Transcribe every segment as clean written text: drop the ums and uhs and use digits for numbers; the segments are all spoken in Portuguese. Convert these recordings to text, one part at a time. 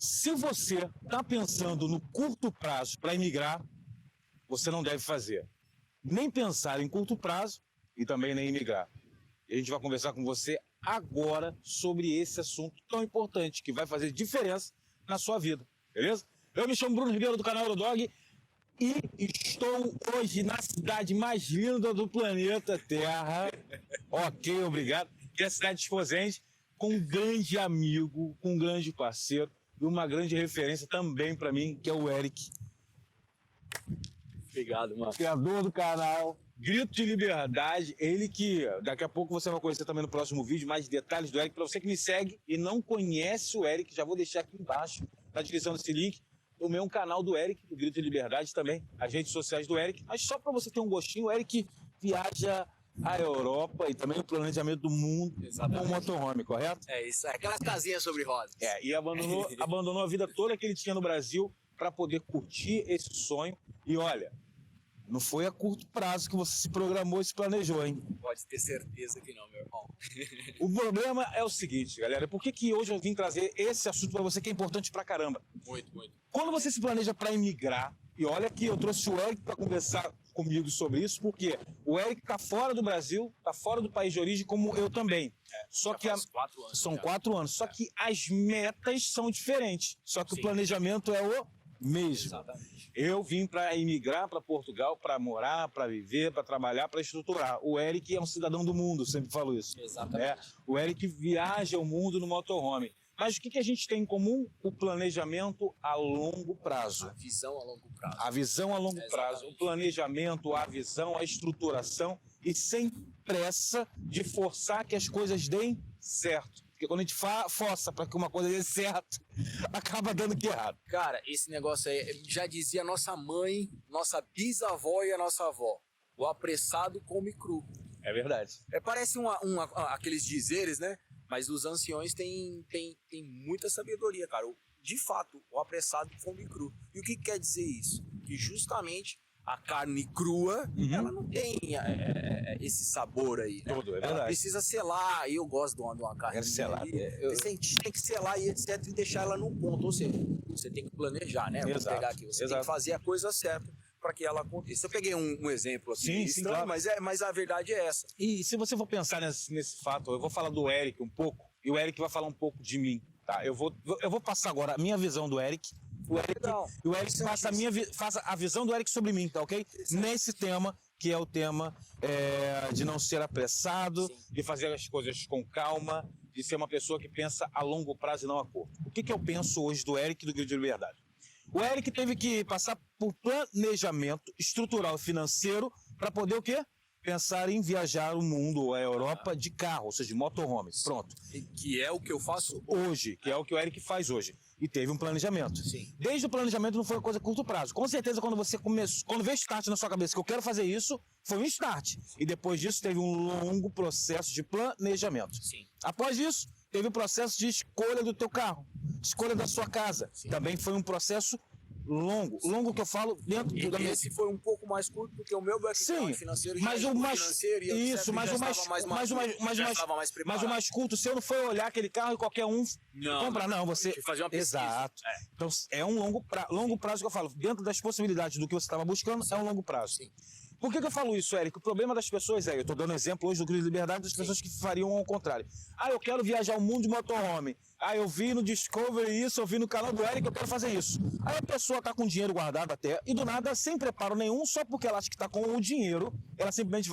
Se você está pensando no curto prazo para imigrar, você não deve fazer. Nem pensar em curto prazo e também nem imigrar. E a gente vai conversar com você agora sobre esse assunto tão importante, que vai fazer diferença na sua vida, beleza? Eu me chamo Bruno Ribeiro, do canal Eurodog, e estou hoje na cidade mais linda do planeta Terra. Ok, obrigado. Que é a cidade de Esposende, com um grande amigo, com um grande parceiro e uma grande referência também para mim, que é o Eric. Obrigado, mano. Criador do canal Grito de Liberdade. Ele que daqui a pouco você vai conhecer também no próximo vídeo mais detalhes do Eric. Para você que me segue e não conhece o Eric, já vou deixar aqui embaixo na descrição desse link o meu canal do Eric, do Grito de Liberdade também, as redes sociais do Eric. Mas só para você ter um gostinho, o Eric viaja a Europa e também o planejamento do mundo com motorhome, correto? É isso, é aquelas casinhas sobre rodas. E abandonou a vida toda que ele tinha no Brasil para poder curtir esse sonho. E olha, não foi a curto prazo que você se programou e se planejou, hein? Pode ter certeza que não, meu irmão. O problema é o seguinte, galera, por que hoje eu vim trazer esse assunto para você que é importante pra caramba? Muito, muito. Quando você se planeja para imigrar, e olha que eu trouxe o Eric para conversar comigo sobre isso, porque o Eric está fora do Brasil, está fora do país de origem, como eu também. Só que são 4 anos. Só que as metas são diferentes. Só que o planejamento é o mesmo. Exatamente. Eu vim para imigrar para Portugal, para morar, para viver, para trabalhar, para estruturar. O Eric é um cidadão do mundo, sempre falo isso. Exatamente. O Eric viaja o mundo no motorhome. Mas o que a gente tem em comum? O planejamento a longo prazo. A visão a longo prazo. A visão a longo prazo, o planejamento, a visão, a estruturação e sem pressa de forçar que as coisas deem certo. Porque quando a gente força para que uma coisa dê certo, acaba dando que errado. Cara, esse negócio aí, já dizia nossa mãe, nossa bisavó e a nossa avó. O apressado come cru. É verdade. Parece aqueles dizeres, né? Mas os anciões têm muita sabedoria, cara. De fato, o apressado come cru. E o que quer dizer isso? Que justamente a carne crua, ela não tem esse sabor aí, né? Tudo, é verdade. Ela precisa selar, e eu gosto de uma carne selada. tem que selar e etc, e deixar ela num ponto. Ou seja, você tem que planejar, né? Vamos pegar aqui, você tem que fazer a coisa certa para que ela aconteça. Eu peguei um exemplo aqui, sim, claro. mas a verdade é essa. E se você for pensar nesse fato, eu vou falar do Eric um pouco, e o Eric vai falar um pouco de mim, tá? Eu vou passar agora a minha visão do Eric, o Eric passa a visão do Eric sobre mim, tá ok? Nesse tema, que é o tema de não ser apressado, de fazer as coisas com calma, de ser uma pessoa que pensa a longo prazo e não a curto. O que eu penso hoje do Eric do Grito de Liberdade? O Eric teve que passar por planejamento estrutural e financeiro para poder o quê? Pensar em viajar o mundo ou a Europa de carro, ou seja, de motorhome. Pronto. Que é o que eu faço hoje, que é o que o Eric faz hoje. E teve um planejamento. Sim. Desde o planejamento não foi uma coisa a curto prazo. Com certeza, quando veio start na sua cabeça que eu quero fazer isso, foi um start. E depois disso teve um longo processo de planejamento. Sim. Após isso, teve o processo de escolha do teu carro, escolha da sua casa. Sim. Também foi um processo longo. Longo que eu falo dentro da minha... Esse foi um pouco mais curto porque o meu background financeiro mas o mais curto seu não foi olhar aquele carro e qualquer um comprar, não, você fazer uma pesquisa. Exato. Então é um longo prazo que eu falo, dentro das possibilidades do que você estava buscando, é um longo prazo. Sim. Por que eu falo isso, Eric? O problema das pessoas eu estou dando exemplo hoje do Grito de Liberdade das pessoas que fariam ao contrário. Eu quero viajar o mundo de motorhome. Eu vi no Discovery isso, eu vi no canal do Eric, eu quero fazer isso. Aí a pessoa está com dinheiro guardado até, e do nada, sem preparo nenhum, só porque ela acha que está com o dinheiro, ela simplesmente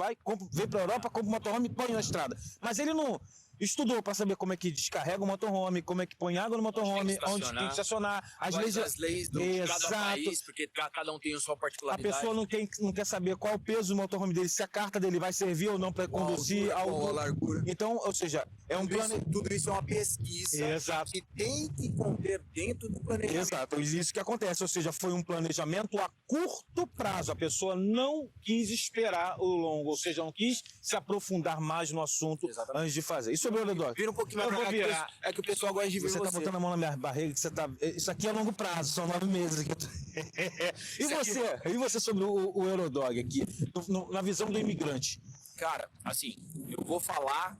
vem para a Europa, compra um motorhome e põe na estrada. Mas ele não estudou para saber como é que descarrega o motorhome, como é que põe água no motorhome, onde tem que estacionar, as leis de cada país, porque cada um tem a sua particularidade. A pessoa não quer saber qual o peso do motorhome dele, se a carta dele vai servir ou não para conduzir algo. A largura. Então, ou seja, é um plano. Tudo isso é uma pesquisa que tem que conter dentro do planejamento. Exato, isso que acontece, ou seja, foi um planejamento a curto prazo. A pessoa não quis esperar o longo, ou seja, não quis se aprofundar mais no assunto antes de fazer. Isso vira um pouquinho mais pra cá, é que o pessoal gosta de ver você. Você tá botando a mão na minha barriga, isso aqui é a longo prazo, são 9 meses. E você sobre o Eurodog aqui, na visão do imigrante? Cara, assim, eu vou falar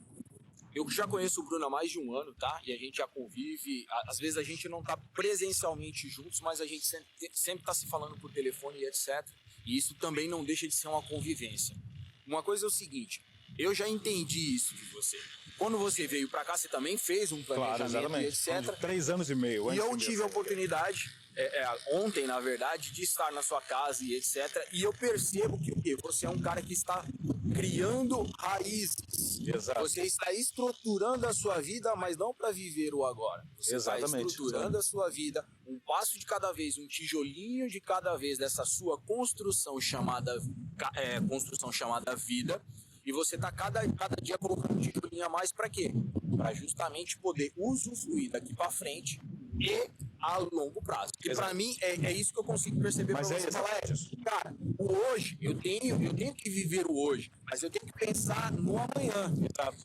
Eu já conheço o Bruno há mais de um ano, tá? E a gente já convive. Às vezes a gente não tá presencialmente juntos, mas a gente sempre tá se falando por telefone e etc. E isso também não deixa de ser uma convivência. Uma coisa é o seguinte, eu já entendi isso de você. Quando você veio pra cá, você também fez um planejamento e etc. 3 anos e meio. E eu tive a oportunidade, ontem na verdade, de estar na sua casa e etc. E eu percebo que você é um cara que está criando raízes. Exato. Você está estruturando a sua vida, mas não para viver o agora. Você Exatamente. está estruturando a sua vida, um passo de cada vez, um tijolinho de cada vez dessa sua construção chamada vida. E você está cada dia colocando um tijolinho a mais para quê? Para justamente poder usufruir daqui para frente e a longo prazo. E para mim é isso que eu consigo perceber para você falar. Cara, o hoje, eu tenho que viver o hoje, mas eu tenho que pensar no amanhã.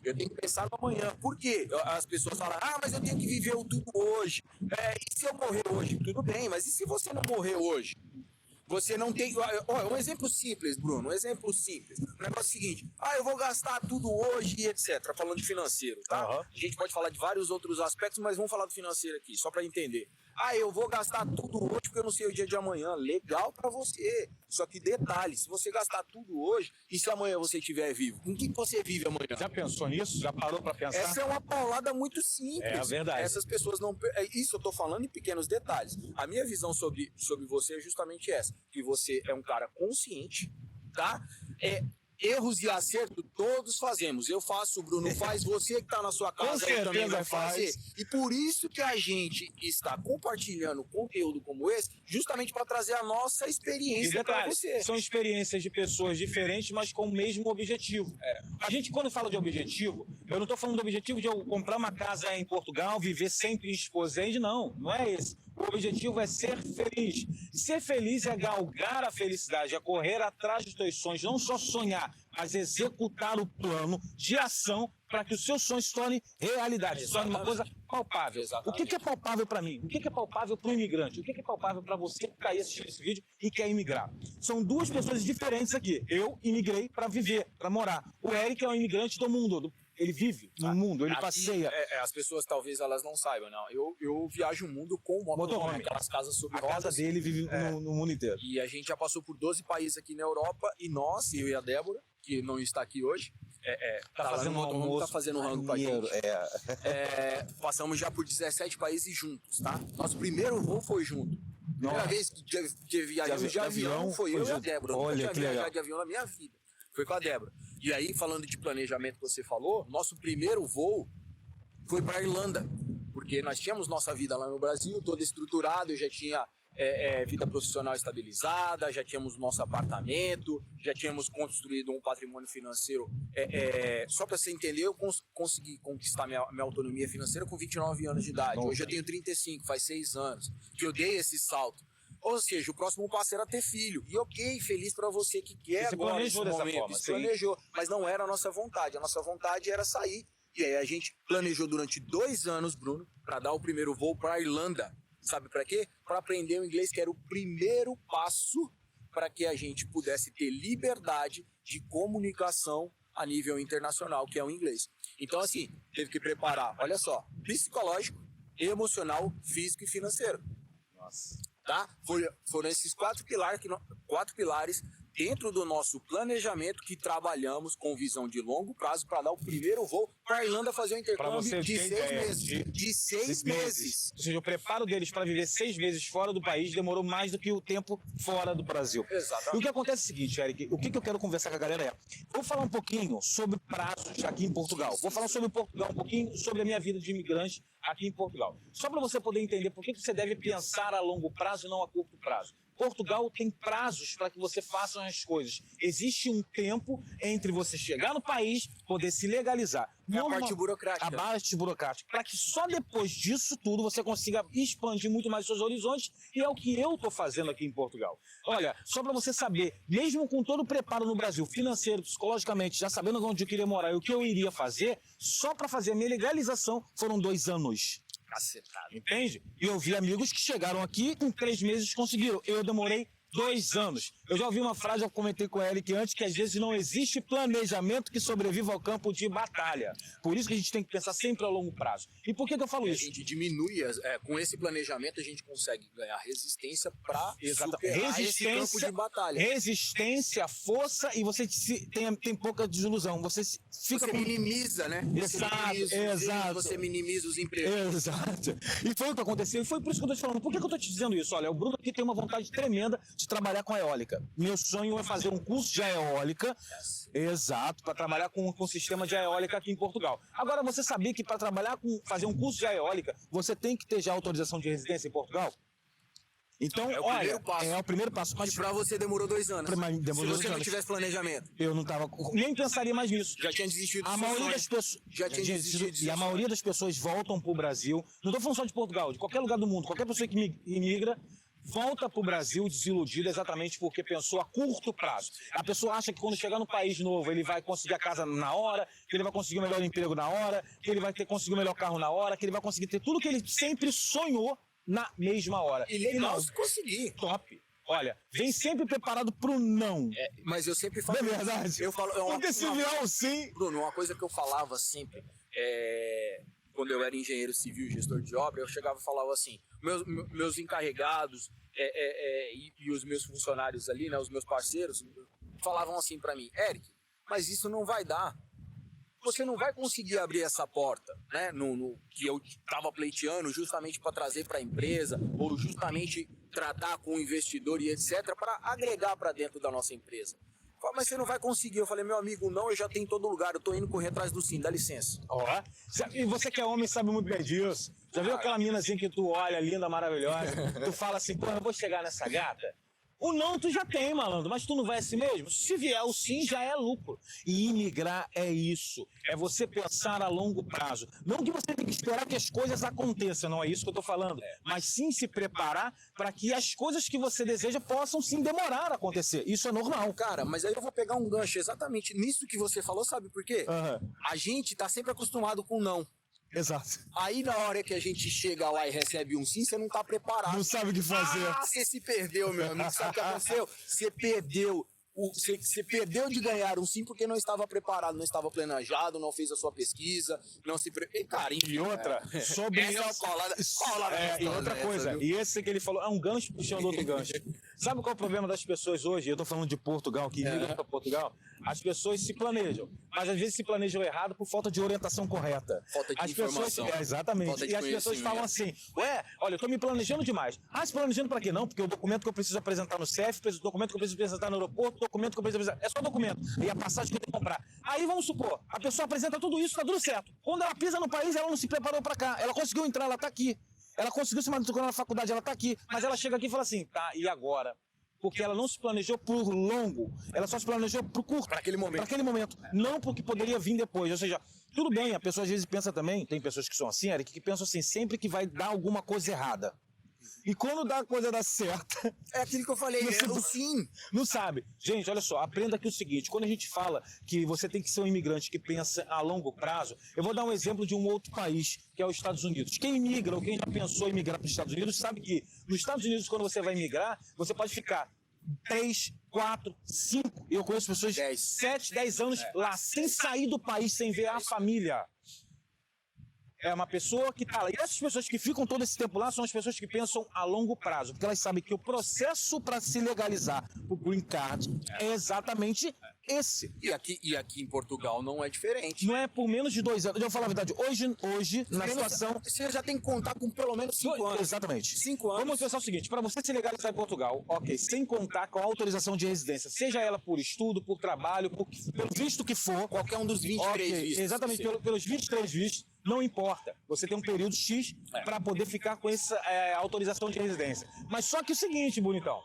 Eu tenho que pensar no amanhã. Por quê? As pessoas falam, mas eu tenho que viver o tudo hoje. E se eu morrer hoje? Tudo bem, mas e se você não morrer hoje? Você não tem... um exemplo simples, Bruno, um exemplo simples. O negócio é o seguinte, eu vou gastar tudo hoje e etc. Falando de financeiro, tá? Uhum. A gente pode falar de vários outros aspectos, mas vamos falar do financeiro aqui, só para entender. Eu vou gastar tudo hoje porque eu não sei o dia de amanhã. Legal para você. Só que detalhe, se você gastar tudo hoje, e se amanhã você estiver vivo? Com que você vive amanhã? Já pensou nisso? Já parou para pensar? Essa é uma paulada muito simples. É a verdade. Essas pessoas não... Isso eu tô falando em pequenos detalhes. A minha visão sobre você é justamente essa. Que você é um cara consciente, tá? Erros e acertos todos fazemos. Eu faço, o Bruno faz, você que tá na sua casa também vai fazer. E por isso que a gente está compartilhando conteúdo como esse, justamente para trazer a nossa experiência para você. São experiências de pessoas diferentes, mas com o mesmo objetivo. A gente, quando fala de objetivo, eu não estou falando do objetivo de eu comprar uma casa em Portugal, viver sempre em Esposende, não é esse. O objetivo é ser feliz. Ser feliz é galgar a felicidade, é correr atrás dos teus sonhos, não só sonhar, mas executar o plano de ação para que o seu sonho se torne realidade, se torne uma coisa palpável. Exatamente. O que é palpável para mim? O que é palpável para o imigrante? O que é palpável para você que está aí assistindo esse vídeo e quer imigrar? São duas pessoas diferentes aqui. Eu imigrei para viver, para morar. O Eric é um imigrante do mundo. Ele vive no mundo, ele passeia. As pessoas talvez elas não saibam, não. Eu viajo o mundo com motorhome, aquelas casas sobre rodas. A casa dele vive no mundo inteiro. E a gente já passou por 12 países aqui na Europa e nós, eu e a Débora, que não está aqui hoje, tá fazendo tá fazendo um rango pra gente. Passamos já por 17 países juntos, tá? Nosso primeiro voo foi junto. Primeira vez que viajamos de avião foi eu e a Débora. Eu nunca tinha viajado de avião na minha vida. Foi com a Débora. E aí, falando de planejamento que você falou, nosso primeiro voo foi para Irlanda. Porque nós tínhamos nossa vida lá no Brasil, toda estruturada, eu já tinha vida profissional estabilizada, já tínhamos nosso apartamento, já tínhamos construído um patrimônio financeiro. Só para você entender, eu consegui conquistar minha autonomia financeira com 29 anos de idade. Hoje eu tenho 35, faz 6 anos que eu dei esse salto. Ou seja, o próximo passo era ter filho. E ok, feliz para você que quer agora nesse momento. Se planejou, mas não era a nossa vontade. A nossa vontade era sair. E aí a gente planejou durante 2 anos, Bruno, para dar o primeiro voo para a Irlanda. Sabe para quê? Para aprender o inglês, que era o primeiro passo para que a gente pudesse ter liberdade de comunicação a nível internacional, que é o inglês. Então, assim, teve que preparar, olha só, psicológico, emocional, físico e financeiro. Nossa. Tá? Foram esses 4 pilares dentro do nosso planejamento que trabalhamos com visão de longo prazo para dar o primeiro voo para a Irlanda fazer o intercâmbio de 6 meses. De 6 meses. Ou seja, o preparo deles para viver 6 meses fora do país demorou mais do que o tempo fora do Brasil. Exatamente. E o que acontece é o seguinte, Eric, o que eu quero conversar com a galera vou falar um pouquinho sobre prazos aqui em Portugal. Vou falar sobre Portugal, um pouquinho sobre a minha vida de imigrante aqui em Portugal. Só para você poder entender por que você deve pensar a longo prazo e não a curto prazo. Portugal tem prazos para que você faça as coisas. Existe um tempo entre você chegar no país, poder se legalizar. A parte burocrática. A parte burocrática. Para que só depois disso tudo você consiga expandir muito mais seus horizontes. E é o que eu estou fazendo aqui em Portugal. Olha, só para você saber, mesmo com todo o preparo no Brasil, financeiro, psicologicamente, já sabendo onde eu queria morar e o que eu iria fazer, só para fazer a minha legalização foram 2 anos. Cacetado. Entende? E eu vi amigos que chegaram aqui com 3 meses conseguiram. Eu demorei 2 anos. Eu já ouvi uma frase, eu comentei com o Eric antes, que às vezes não existe planejamento que sobreviva ao campo de batalha. Por isso que a gente tem que pensar sempre a longo prazo. E por que eu falo isso? A gente diminui, com esse planejamento a gente consegue ganhar resistência para superar esse campo de batalha. Resistência, força e você tem pouca desilusão. Você minimiza, né? Exato. Você minimiza os imprevistos. Exato. E foi o que aconteceu. E foi por isso que eu tô te falando. Por que eu tô te dizendo isso? Olha, o Bruno aqui tem uma vontade tremenda de trabalhar com a eólica. Meu sonho é fazer um curso de eólica. Exato, para trabalhar com sistema de eólica aqui em Portugal. Agora, você sabia que para fazer um curso de eólica, você tem que ter já autorização de residência em Portugal? Então, é o primeiro passo. Mas pra você demorou 2 anos. Se você não tivesse planejamento. Eu não tava, nem pensaria mais nisso. Já tinha desistido. A maioria das pessoas já tinha desistido. E a maioria das pessoas voltam pro Brasil. Não tô falando só de Portugal, de qualquer lugar do mundo. Qualquer pessoa que imigra volta pro Brasil desiludida exatamente porque pensou a curto prazo. A pessoa acha que quando chegar no país novo ele vai conseguir a casa na hora, que ele vai conseguir o melhor emprego na hora, que ele vai conseguir o melhor carro na hora, que ele vai conseguir ter tudo que ele sempre sonhou na mesma hora. E legal se conseguir. Top. Olha, vem sempre preparado pro não. Mas eu sempre falo... É verdade. Eu falo, porque se vier o sim... Bruno, uma coisa que eu falava sempre, quando eu era engenheiro civil, gestor de obra, eu chegava e falava assim, meus encarregados e os meus funcionários ali, né, os meus parceiros, falavam assim pra mim, Eric, mas isso não vai dar. Você não vai conseguir abrir essa porta, né, que eu estava pleiteando justamente para trazer para a empresa, ou justamente tratar com o investidor e etc, para agregar para dentro da nossa empresa. Mas você não vai conseguir. Eu falei, meu amigo, não, eu já tenho em todo lugar, eu tô indo correr atrás do sim, dá licença. E você que é homem sabe muito bem disso. Já viu aquela menina assim que tu olha, linda, maravilhosa, tu fala assim, pô, eu vou chegar nessa gata? O não tu já tem, malandro, mas tu não vai assim mesmo? Se vier o sim, já é lucro. E imigrar é isso, é você pensar a longo prazo. Não que você tem que esperar que as coisas aconteçam, não é isso que eu tô falando, mas sim se preparar para que as coisas que você deseja possam sim demorar a acontecer. Isso é normal. Cara, mas aí eu vou pegar um gancho exatamente nisso que você falou, sabe por quê? A gente tá sempre acostumado com não. Exato. Aí na hora que a gente chega lá e recebe um sim, você não tá preparado. Não sabe o que fazer. Você se perdeu, meu amigo. Sabe o que aconteceu? Você perdeu. Você perdeu de ganhar um sim porque não estava preparado, não estava planejado, não fez a sua pesquisa, não se... Cara, enfim, e outra, sobre isso... E outra coisa, e esse que ele falou, é um gancho puxando outro gancho. Sabe qual é o problema das pessoas hoje? Eu tô falando de Portugal, que migram para Portugal. As pessoas se planejam, mas às vezes se planejam errado por falta de orientação correta. Falta de informação. Exatamente. E as pessoas falam assim, olha, eu tô me planejando demais. Se planejando para quê? Não, porque o documento que eu preciso apresentar no CEF, o documento que eu preciso apresentar no aeroporto, documento que eu preciso apresentar, é só documento. E a passagem que eu tenho que comprar. Aí vamos supor, a pessoa apresenta tudo isso, tá tudo certo. Quando ela pisa no país, ela não se preparou para cá. Ela conseguiu entrar, ela tá aqui. Ela conseguiu se matricular na faculdade, ela tá aqui. Mas ela chega aqui e fala assim, tá, e agora? Porque ela não se planejou por longo, ela só se planejou por curto. Para aquele momento. Não porque poderia vir depois. Ou seja, tudo bem, a pessoa às vezes pensa também, tem pessoas que são assim, Eric, que pensam assim, sempre que vai dar alguma coisa errada. E quando a coisa dá certa... É aquilo que eu falei, o sim. Não sabe. Gente, olha só, aprenda aqui o seguinte, quando a gente fala que você tem que ser um imigrante que pensa a longo prazo, eu vou dar um exemplo de um outro país, que é os Estados Unidos. Quem imigra ou quem já pensou em migrar para os Estados Unidos, sabe que nos Estados Unidos, quando você vai imigrar, você pode ficar 3, 4, 5, eu conheço pessoas 7, 10 anos lá, sem sair do país, sem ver a família. É uma pessoa que tá lá. E essas pessoas que ficam todo esse tempo lá são as pessoas que pensam a longo prazo, porque elas sabem que o processo para se legalizar o Green Card é exatamente esse. E aqui em Portugal não é diferente. Não é por menos de 2 anos. Eu vou falar a verdade, hoje na situação... Você já tem que contar com pelo menos 5 anos. Exatamente. 5 anos. Vamos pensar o seguinte, para você se legalizar em Portugal, ok, sem contar com a autorização de residência, seja ela por estudo, por trabalho, pelo visto que for... Qualquer um dos 23 vistos. Exatamente, pelos 23 vistos, não importa. Você tem um período X para poder ficar com essa autorização de residência. Mas só que o seguinte, bonitão,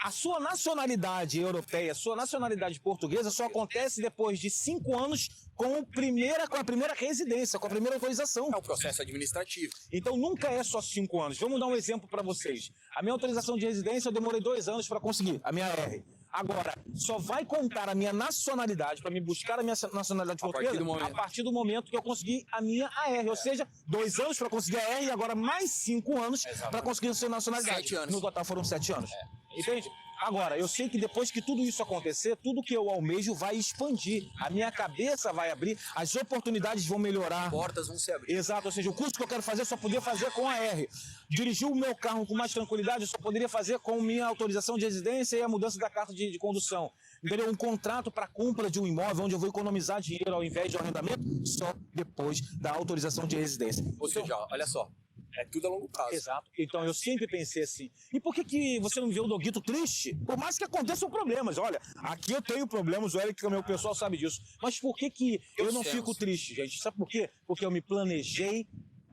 a sua nacionalidade europeia, a sua nacionalidade portuguesa só acontece depois de 5 anos com a primeira residência, com a primeira autorização. É um processo administrativo. Então nunca é só 5 anos. Vamos dar um exemplo para vocês. A minha autorização de residência eu demorei 2 anos para conseguir, a minha R. Agora, só vai contar a minha nacionalidade, para me buscar a minha nacionalidade portuguesa, a partir do momento que eu consegui a minha AR. Ou seja, 2 anos para conseguir a R e agora mais 5 anos para conseguir a sua nacionalidade. 7 anos. No total foram 7 anos. Entende? Agora, eu sei que depois que tudo isso acontecer, tudo que eu almejo vai expandir. A minha cabeça vai abrir, as oportunidades vão melhorar. Portas vão se abrir. Exato, ou seja, o curso que eu quero fazer eu só poderia fazer com a R. Dirigir o meu carro com mais tranquilidade eu só poderia fazer com minha autorização de residência e a mudança da carta de condução. Entendeu? Um contrato para compra de um imóvel onde eu vou economizar dinheiro ao invés de arrendamento só depois da autorização de residência. Ou seja, olha só, é tudo a longo prazo. Exato. Então eu sempre pensei assim. E por que você não vê o Doguito triste? Por mais que aconteçam problemas. Olha, aqui eu tenho problemas, o Eric, que é o meu pessoal, sabe disso. Mas por que eu não fico triste, gente? Sabe por quê? Porque eu me planejei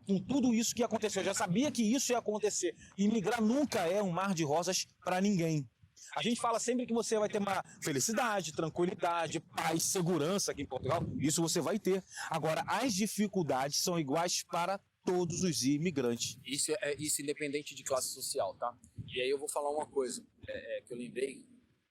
com tudo isso que aconteceu. Eu já sabia que isso ia acontecer. E migrar nunca é um mar de rosas para ninguém. A gente fala sempre que você vai ter uma felicidade, tranquilidade, paz, segurança aqui em Portugal. Isso você vai ter. Agora, as dificuldades são iguais para todos os imigrantes. Isso independente de classe social, tá? E aí eu vou falar uma coisa que eu lembrei.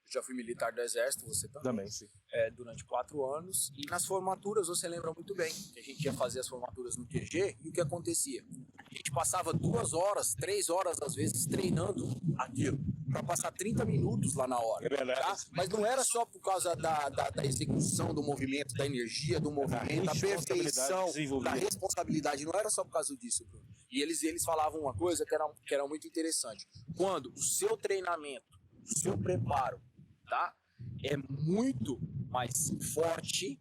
Eu já fui militar do Exército, você também. Sim. Durante 4 anos. E nas formaturas, você lembra muito bem, que a gente ia fazer as formaturas no QG e o que acontecia? A gente passava 2 horas, 3 horas às vezes treinando aquilo, para passar 30 minutos lá na hora. É verdade. Tá? Mas não era só por causa da execução do movimento, da energia do movimento, da perfeição, da responsabilidade. Não era só por causa disso, Bruno. E eles falavam uma coisa que era muito interessante. Quando o seu treinamento, o seu preparo, tá? É muito mais forte,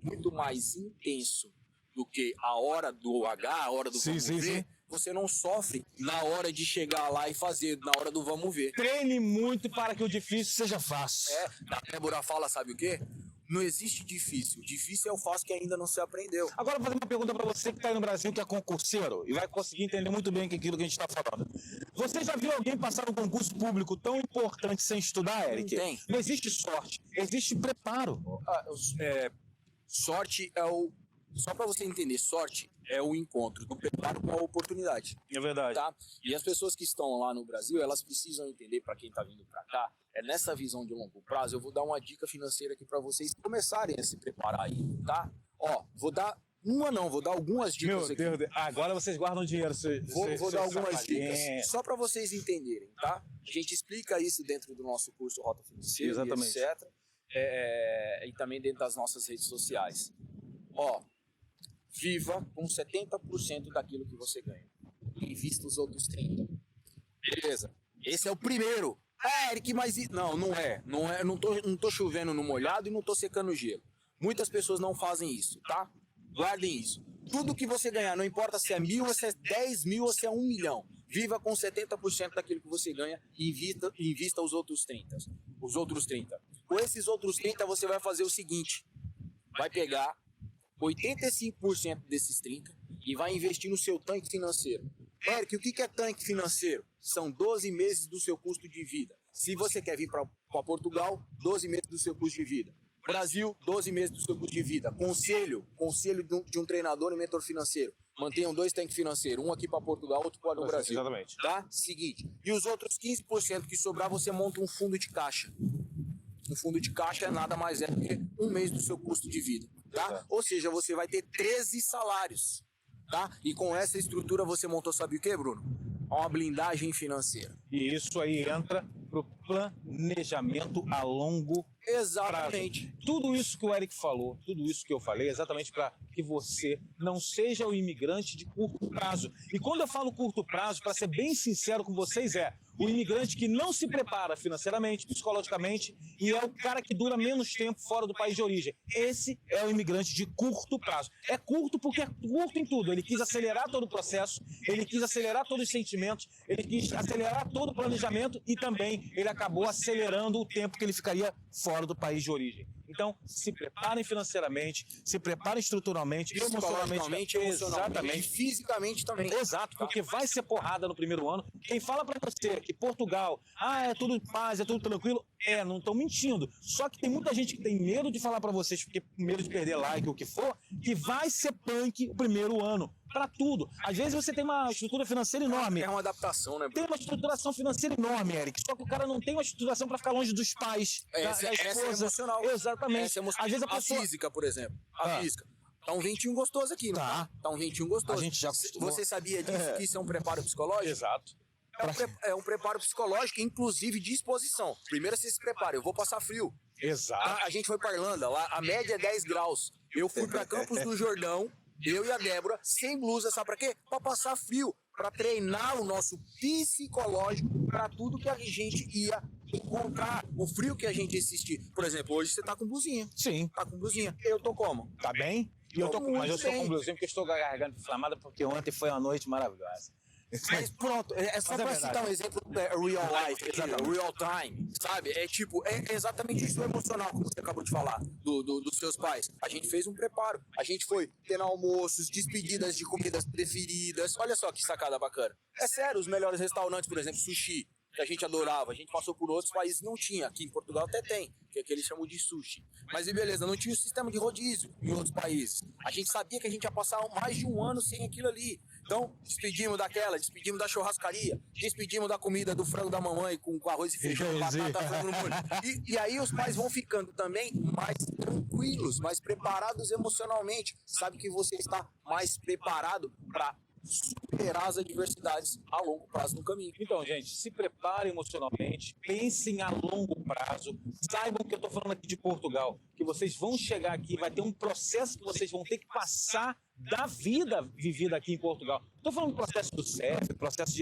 muito mais intenso do que a hora do H, a hora do vamos ver. Você não sofre na hora de chegar lá e fazer, na hora do vamos ver. Treine muito para que o difícil seja fácil. A Débora fala, sabe o quê? Não existe difícil. Difícil é o fácil que ainda não se aprendeu. Agora eu vou fazer uma pergunta para você que está aí no Brasil, que é concurseiro, e vai conseguir entender muito bem aquilo que a gente está falando. Você já viu alguém passar um concurso público tão importante sem estudar, Eric? Não tem. Não existe sorte, existe preparo. Sorte é o... Só para você entender, sorte é o encontro do preparo com a oportunidade. É verdade. Tá? E as pessoas que estão lá no Brasil, elas precisam entender, para quem está vindo para cá, nessa visão de longo prazo. Eu vou dar uma dica financeira aqui para vocês começarem a se preparar aí, tá? Ó, vou dar vou dar algumas dicas aqui. Meu Deus, agora vocês guardam dinheiro. Vou dar algumas dicas, só para vocês entenderem, tá? A gente explica isso dentro do nosso curso Rota Financeira, exatamente, etc. E também dentro das nossas redes sociais. Ó, viva com 70% daquilo que você ganha. E invista os outros 30%. Beleza. Esse é o primeiro. Eric, mas... Não é. Não tô chovendo no molhado e não tô secando o gelo. Muitas pessoas não fazem isso, tá? Guardem isso. Tudo que você ganhar, não importa se é 1.000, se é 10 mil ou se é 1 milhão. Viva com 70% daquilo que você ganha e invista os outros 30. Os outros 30. Com esses outros 30, você vai fazer o seguinte. Vai pegar 85% desses 30 e vai investir no seu tanque financeiro. Eric, o que é tanque financeiro? São 12 meses do seu custo de vida. Se você quer vir para Portugal, 12 meses do seu custo de vida. Brasil, 12 meses do seu custo de vida. Conselho de um treinador e mentor financeiro. Mantenham 2 tanques financeiros, um aqui para Portugal, outro para o Brasil. Exatamente. Tá? Seguinte. E os outros 15% que sobrar, você monta um fundo de caixa. Um fundo de caixa é nada mais do que 1 mês do seu custo de vida. Tá? Ou seja, você vai ter 13 salários. Tá? E com essa estrutura você montou, sabe o que, Bruno? Uma blindagem financeira. E isso aí entra pro planejamento a longo Exatamente. prazo. Tudo isso que o Eric falou, tudo isso que eu falei, é exatamente para que você não seja o imigrante de curto prazo. E quando eu falo curto prazo, para ser bem sincero com vocês, o imigrante que não se prepara financeiramente, psicologicamente, e é o cara que dura menos tempo fora do país de origem. Esse é o imigrante de curto prazo. É curto porque é curto em tudo. Ele quis acelerar todo o processo, ele quis acelerar todos os sentimentos, ele quis acelerar todo o planejamento e também ele acabou acelerando o tempo que ele ficaria fora do país de origem. Então, se preparem financeiramente, se preparem estruturalmente, emocionalmente, exatamente, fisicamente também. Exato, porque vai ser porrada no primeiro ano. Quem fala pra você que Portugal, é tudo em paz, é tudo tranquilo, não estão mentindo. Só que tem muita gente que tem medo de falar pra vocês, porque medo de perder like ou o que for, que vai ser punk o primeiro ano. Pra tudo. Às vezes você tem uma estrutura financeira enorme. É uma adaptação, né? Tem uma estruturação financeira enorme, Eric. Só que o cara não tem uma estruturação pra ficar longe dos pais, da esposa. Essa é emocional. Exatamente. Essa é emocional. Às vezes a pessoa... física, por exemplo. A física. Tá um ventinho gostoso aqui, não tá? Tá um ventinho gostoso. A gente já acostumou. Você sabia disso, que isso é um preparo psicológico? Exato. É um preparo psicológico, inclusive de exposição. Primeiro você se prepara, eu vou passar frio. Exato. A gente foi para Irlanda, lá a média é 10 graus. Eu fui para Campos do Jordão, eu e a Débora, sem blusa, sabe para quê? Para passar frio, para treinar o nosso psicológico para tudo que a gente ia encontrar, o frio que a gente ia assistir. Por exemplo, hoje você tá com blusinha. Sim. Tá com blusinha. Eu tô como? Tá bem? E eu tô com, mas eu estou com blusinha porque eu estou com a garganta inflamada porque ontem foi uma noite maravilhosa. Mas pronto, é só pra citar um exemplo real life, real time, sabe? É tipo, é exatamente isso emocional, como você acabou de falar, dos seus pais. A gente fez um preparo, a gente foi tendo almoços, despedidas de comidas preferidas. Olha só que sacada bacana. É sério, os melhores restaurantes, por exemplo, sushi, que a gente adorava, a gente passou por outros países, não tinha. Aqui em Portugal até tem, que é que eles chamam de sushi. Mas e beleza, não tinha o sistema de rodízio em outros países. A gente sabia que a gente ia passar mais de um ano sem aquilo ali. Então, despedimos despedimos da churrascaria, despedimos da comida do frango da mamãe com arroz e feijão, batata, frango no molho. E aí os pais vão ficando também mais tranquilos, mais preparados emocionalmente. Sabe que você está mais preparado para superar as adversidades a longo prazo no caminho. Então, gente, se preparem emocionalmente, pensem a longo prazo, saibam que eu estou falando aqui de Portugal, que vocês vão chegar aqui, vai ter um processo que vocês vão ter que passar da vida vivida aqui em Portugal. Estou falando do processo do CEF, processo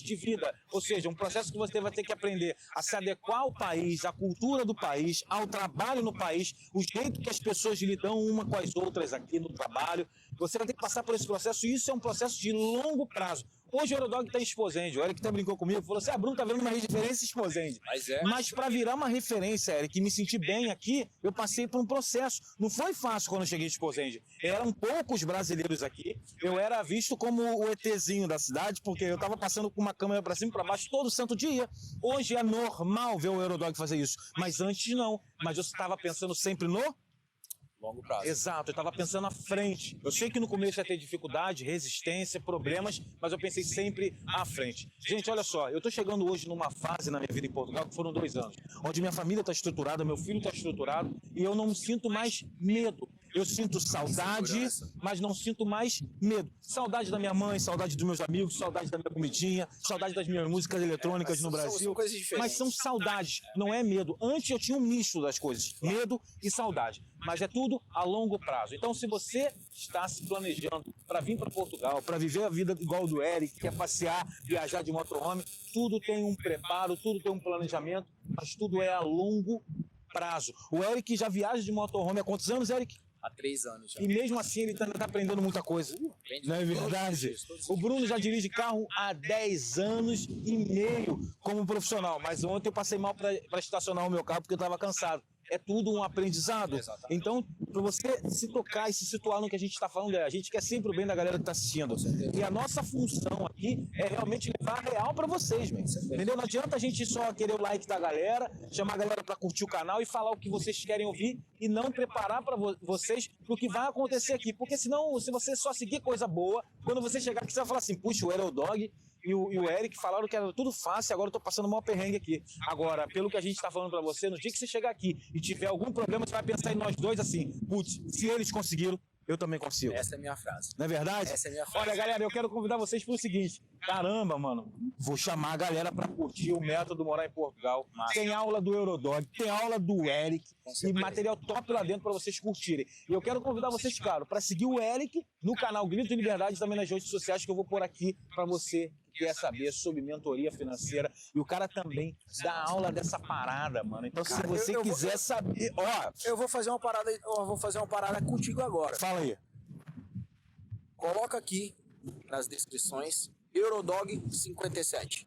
de vida, ou seja, um processo que você vai ter que aprender a se adequar ao país, à cultura do país, ao trabalho no país, o jeito que as pessoas lidam uma com as outras aqui no trabalho. Você vai ter que passar por esse processo e isso é um processo de longo prazo. Hoje o Eurodog está em Exposend. O Eric até brincou comigo, falou assim, Bruno tá vendo uma referência em Exposend. Mas para virar uma referência, Eric, e me sentir bem aqui, eu passei por um processo. Não foi fácil quando eu cheguei em Exposend. Eram poucos brasileiros aqui. Eu era visto como o ETzinho da cidade, porque eu estava passando com uma câmera para cima e para baixo todo santo dia. Hoje é normal ver o Eurodog fazer isso. Mas antes não. Mas eu estava pensando sempre no longo prazo. Exato, eu estava pensando à frente. Eu sei que no começo ia ter dificuldade, resistência, problemas, mas eu pensei sempre à frente. Gente, olha só, eu estou chegando hoje numa fase na minha vida em Portugal que foram 2 anos, onde minha família está estruturada, meu filho está estruturado e eu não sinto mais medo. Eu sinto saudade, mas não sinto mais medo. Saudade da minha mãe, saudade dos meus amigos, saudade da minha comidinha, saudade das minhas músicas eletrônicas no Brasil. Mas são saudades, não é medo. Antes eu tinha um misto das coisas, medo e saudade. Mas é tudo a longo prazo. Então, se você está se planejando para vir para Portugal, para viver a vida igual do Eric, quer passear, viajar de motorhome, tudo tem um preparo, tudo tem um planejamento, mas tudo é a longo prazo. O Eric já viaja de motorhome há quantos anos, Eric? Há 3 anos já. E mesmo assim ele está aprendendo muita coisa. Não é verdade? O Bruno já dirige carro há 10 anos e meio como profissional. Mas ontem eu passei mal para estacionar o meu carro porque eu estava cansado. É tudo um aprendizado. Exatamente. Então, para você se tocar e se situar no que a gente está falando, a gente quer sempre o bem da galera que está assistindo. E a nossa função aqui é realmente levar a real para vocês, entendeu? Não adianta a gente só querer o like da galera, chamar a galera para curtir o canal e falar o que vocês querem ouvir e não preparar para vocês para o que vai acontecer aqui. Porque senão, se você só seguir coisa boa, quando você chegar aqui, você vai falar assim, puxa, o Eurodog e o Eric falaram que era tudo fácil, agora eu tô passando o maior perrengue aqui. Agora, pelo que a gente tá falando pra você, no dia que você chegar aqui e tiver algum problema, você vai pensar em nós dois assim, putz, se eles conseguiram, eu também consigo. Essa é a minha frase. Não é verdade? Essa é a minha frase. Olha, galera, eu quero convidar vocês pro seguinte, caramba, mano, vou chamar a galera pra curtir o método Morar em Portugal. Tem aula do Eurodog, tem aula do Eric e material top lá dentro pra vocês curtirem. E eu quero convidar vocês, claro, pra seguir o Eric no canal Grito de Liberdade também nas redes sociais que eu vou pôr aqui pra você que quer saber sobre mentoria financeira. E o cara também dá aula dessa parada, mano. Então, se você quiser saber, ó, eu vou fazer uma parada contigo agora. Fala aí. Coloca aqui nas descrições Eurodog 57.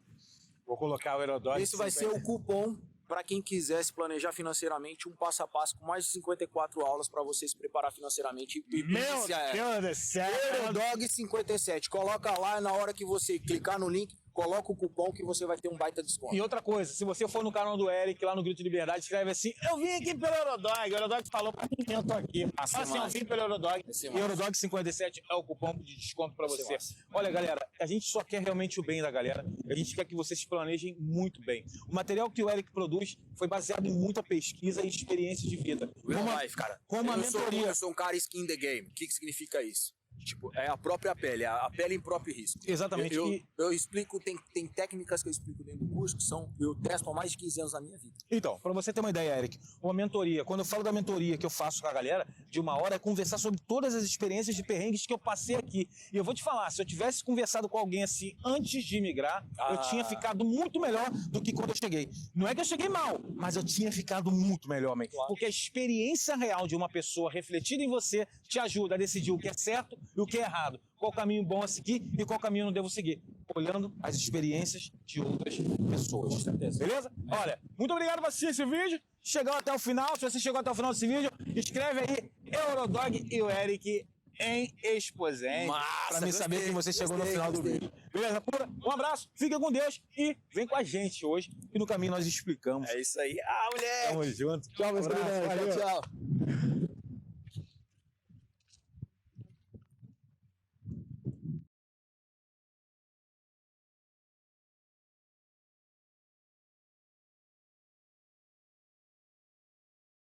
Vou colocar o Eurodog. Esse vai ser o cupom para quem quiser se planejar financeiramente, um passo a passo com mais de 54 aulas para você se preparar financeiramente e Meu Deus do céu! Eurodog 57. Coloca lá, na hora que você clicar no link, coloca o cupom que você vai ter um baita desconto. E outra coisa, se você for no canal do Eric, lá no Grito de Liberdade, escreve assim, eu vim aqui pelo Eurodog, o Eurodog falou pra mim, eu tô aqui. Assim, eu vim pelo Eurodog, e Eurodog 57 é o cupom de desconto pra você. Olha, galera, a gente só quer realmente o bem da galera, a gente quer que vocês se planejem muito bem. O material que o Eric produz foi baseado em muita pesquisa e experiência de vida. Real life, cara. Com uma mentoria. Eu sou um cara skin the game. O que significa isso? Tipo, é a própria pele, a pele em próprio risco. Exatamente. Eu explico, tem técnicas que eu explico dentro do curso que eu testo há mais de 15 anos na minha vida. Então, para você ter uma ideia, Eric, uma mentoria, quando eu falo da mentoria que eu faço com a galera, de uma hora é conversar sobre todas as experiências de perrengues que eu passei aqui. E eu vou te falar, se eu tivesse conversado com alguém assim antes de migrar, eu tinha ficado muito melhor do que quando eu cheguei. Não é que eu cheguei mal, mas eu tinha ficado muito melhor, man. Claro. Porque a experiência real de uma pessoa refletida em você te ajuda a decidir o que é certo e o que é errado. Qual caminho bom a seguir e qual caminho não devo seguir. Olhando as experiências de outras pessoas. Com certeza. Beleza? Olha, muito obrigado por assistir esse vídeo. Chegou até o final. Se você chegou até o final desse vídeo, escreve aí Eurodog e o Eric em Exposente. Pra me saber que você chegou no final do vídeo. Beleza, pura? Um abraço, fica com Deus e vem com a gente hoje. E no caminho nós explicamos. É isso aí. Ah, moleque! Tamo junto. Tchau, meus queridos. Tchau.